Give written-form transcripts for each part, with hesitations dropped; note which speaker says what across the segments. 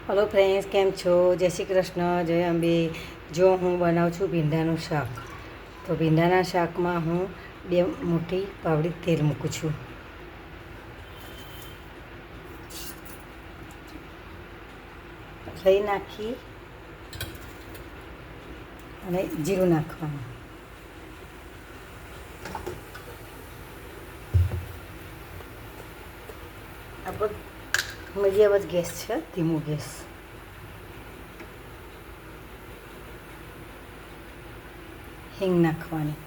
Speaker 1: Hello friends, કેમ છો? જય શ્રી કૃષ્ણ, જય અંબે. જો હું બનાવું છું ભીંડાનું શાક. તો ભીંડાના શાકમાં હું 2 મોટી પાવડી તેલ મૂકું છું. દહીં નાખી અને જીરું નાખવાનું. આપણો મીડિયમ જ ગેસ છે, ધીમો ગેસ. હિંગ નાખવાની.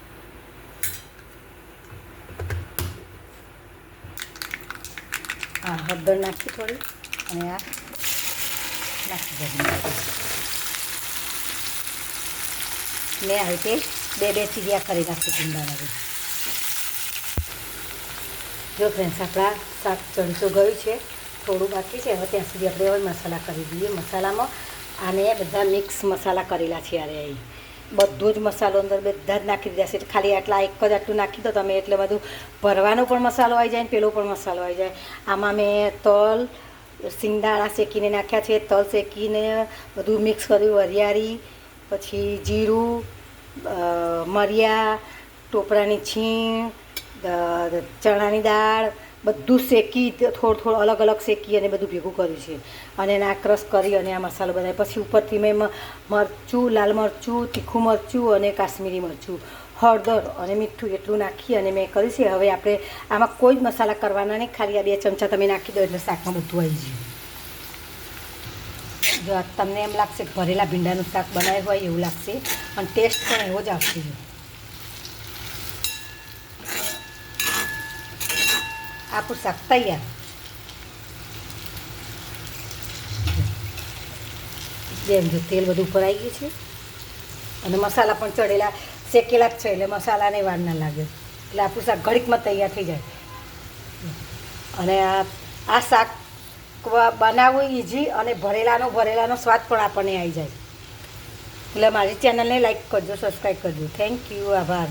Speaker 1: આ હળદર નાખી થોડી અને આ નાખી દેવાની. મેં આવી રીતે બે ચીરિયા કરી નાખી ભીંડાના. જો ફ્રેન્ડ્સ, આપણા શાક ચડી તો ગયું છે, થોડું બાકી છે. હવે ત્યાં સુધી આપણે હવે મસાલા કરી દઈએ. મસાલામાં આને બધા મિક્સ મસાલા કરેલા છે. અહીં બધો જ મસાલો અંદર બધા જ નાખી દીધા છે. ખાલી આટલા એક જ આટલું નાખી દો તમે એટલે બધું ભરવાનો પણ મસાલો આવી જાય ને પેલો પણ મસાલો આવી જાય. આમાં મેં તલ, સિંગદાણા શેકીને નાખ્યા છે. તલ શેકીને બધું મિક્સ કર્યું. વરિયાળી, પછી જીરું, મરિયા, ટોપરાની છીણ, ચણાની દાળ બધું શેકી થોડું અલગ અલગ શેકી અને બધું ભેગું કર્યું છે. અને એના ક્રશ કરી અને આ મસાલો બનાવ્યો. પછી ઉપરથી મેં મરચું, લાલ મરચું, તીખું મરચું અને કાશ્મીરી મરચું, હળદર અને મીઠું એટલું નાખી અને મેં કર્યું છે. હવે આપણે આમાં કોઈ જ મસાલા કરવાના નહીં, ખાલી આ 2 ચમચા તમે નાખી દો એટલે શાકમાં બધું આવી જાય. જો તમને એમ લાગશે કે ભરેલા ભીંડાનું શાક બનાવ્યું હોય એવું લાગશે, પણ ટેસ્ટ પણ એવો જ આવશે. આપણું શાક તૈયાર. જેમ જો તેલ બધું ઉપર આવી ગયું છે અને મસાલા પણ ચડેલા શેકેલા જ છે એટલે મસાલાને વાર ના લાગે. એટલે આપણું શાક ઘડીકમાં તૈયાર થઈ જાય. અને આ શાક બનાવવું ઇઝી અને ભરેલાનો સ્વાદ પણ આપણને આવી જાય. એટલે મારી ચેનલને લાઈક કરજો, સબસ્ક્રાઈબ કરજો. થેન્ક યુ, આભાર.